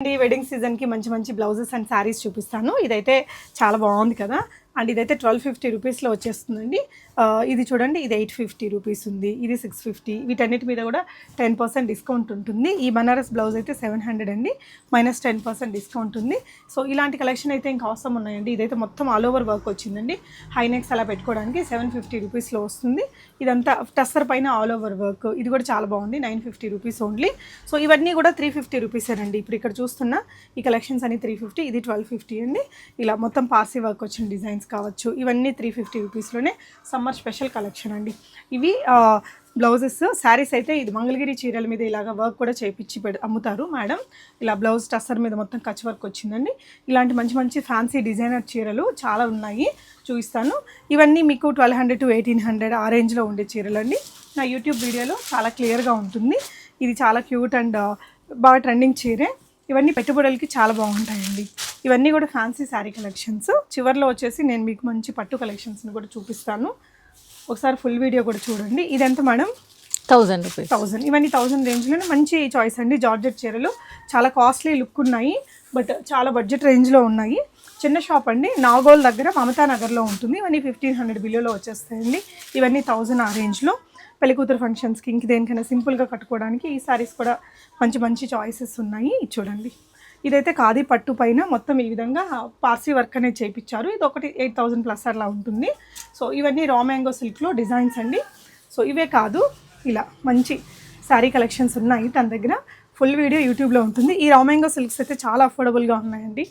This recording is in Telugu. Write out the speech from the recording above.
వెడ్డింగ్ సీజన్కి మంచి మంచి బ్లౌజెస్ అండ్ శారీస్ చూపిస్తాను. ఇదైతే చాలా బాగుంది కదా. అండ్ ఇదైతే 1250 రూపీస్లో వచ్చేస్తుందండి. ఇది చూడండి, ఇది 850 రూపీస్ ఉంది, ఇది 650. వీటన్నిటి మీద కూడా 10% డిస్కౌంట్ ఉంటుంది. ఈ బనారస్ బ్లౌజ్ అయితే 700 అండి, -10% డిస్కౌంట్ ఉంది. సో ఇలాంటి కలెక్షన్ అయితే ఇంకా అవసరం ఉన్నాయండి. ఇదైతే మొత్తం ఆల్ ఓవర్ వర్క్ వచ్చిందండి. హైనెక్స్ అలా పెట్టుకోవడానికి 750 రూపీస్లో వస్తుంది. ఇదంతా టస్సర్ పైన ఆల్ ఓవర్ వర్క్. ఇది కూడా చాలా బాగుంది, 950 రూపీస్ ఓన్లీ. సో ఇవన్నీ కూడా 350 రూపీసేనండి. ఇప్పుడు ఇక్కడ చూస్తున్న ఈ కలెక్షన్స్ అన్ని 350, ఇది 1250 అండి. ఇలా మొత్తం పార్సీ వర్క్ వచ్చిన డిజైన్స్ కావచ్చు, ఇవన్నీ 350 రూపీస్లోనే. సమ్మర్ స్పెషల్ కలెక్షన్ అండి ఇవి. బ్లౌజెస్ శారీస్ అయితే ఇది మంగళగిరి చీరల మీద ఇలాగ వర్క్ కూడా చేయించి అమ్ముతారు మేడం. ఇలా బ్లౌజ్ టస్సర్ మీద మొత్తం కచ్ వర్క్ వచ్చిందండి. ఇలాంటి మంచి మంచి ఫ్యాన్సీ డిజైనర్ చీరలు చాలా ఉన్నాయి, చూపిస్తాను. ఇవన్నీ మీకు 1200 to 1800 ఆ రేంజ్లో ఉండే చీరలు అండి. నా యూట్యూబ్ వీడియోలో చాలా క్లియర్గా ఉంటుంది. ఇది చాలా క్యూట్ అండ్ బాగా ట్రెండింగ్ చీరే. ఇవన్నీ పెట్టుబడులకి చాలా బాగుంటాయండి. ఇవన్నీ కూడా ఫ్యాన్సీ శారీ కలెక్షన్స్. చివరిలో వచ్చేసి నేను మీకు మంచి పట్టు కలెక్షన్స్ని కూడా చూపిస్తాను. ఒకసారి ఫుల్ వీడియో కూడా చూడండి. ఇదెంత మేడం? 1000 రూపీస్. 1000. ఇవన్నీ 1000 రేంజ్లోనే మంచి చాయిస్ అండి. జార్జెట్ చీరలు చాలా కాస్ట్లీ లుక్ ఉన్నాయి, బట్ చాలా బడ్జెట్ రేంజ్లో ఉన్నాయి. చిన్న షాప్ అండి, నాగోల్ దగ్గర మమతా నగర్లో ఉంటుంది. ఇవన్నీ 1500 బిలోలో వచ్చేస్తాయండి. ఇవన్నీ 1000 ఆ రేంజ్లో. పెళ్ళికూతురు ఫంక్షన్స్కి ఇంక దేనికైనా సింపుల్గా కట్టుకోవడానికి ఈ సారీస్ కూడా మంచి మంచి చాయిసెస్ ఉన్నాయి. ఇది చూడండి, ఇదైతే ఖాదీ పట్టు పైన మొత్తం ఈ విధంగా పార్సీ వర్క్ అనేది చేయించారు. ఇది ఒకటి 8000 ప్లస్ అలా ఉంటుంది. సో ఇవన్నీ రా మ్యాంగో సిల్క్లో డిజైన్స్ అండి. సో ఇవే కాదు, ఇలా మంచి శారీ కలెక్షన్స్ ఉన్నాయి తన దగ్గర. ఫుల్ వీడియో యూట్యూబ్లో ఉంటుంది. ఈ రా మ్యాంగో సిల్క్స్ అయితే చాలా అఫోర్డబుల్గా ఉన్నాయండి.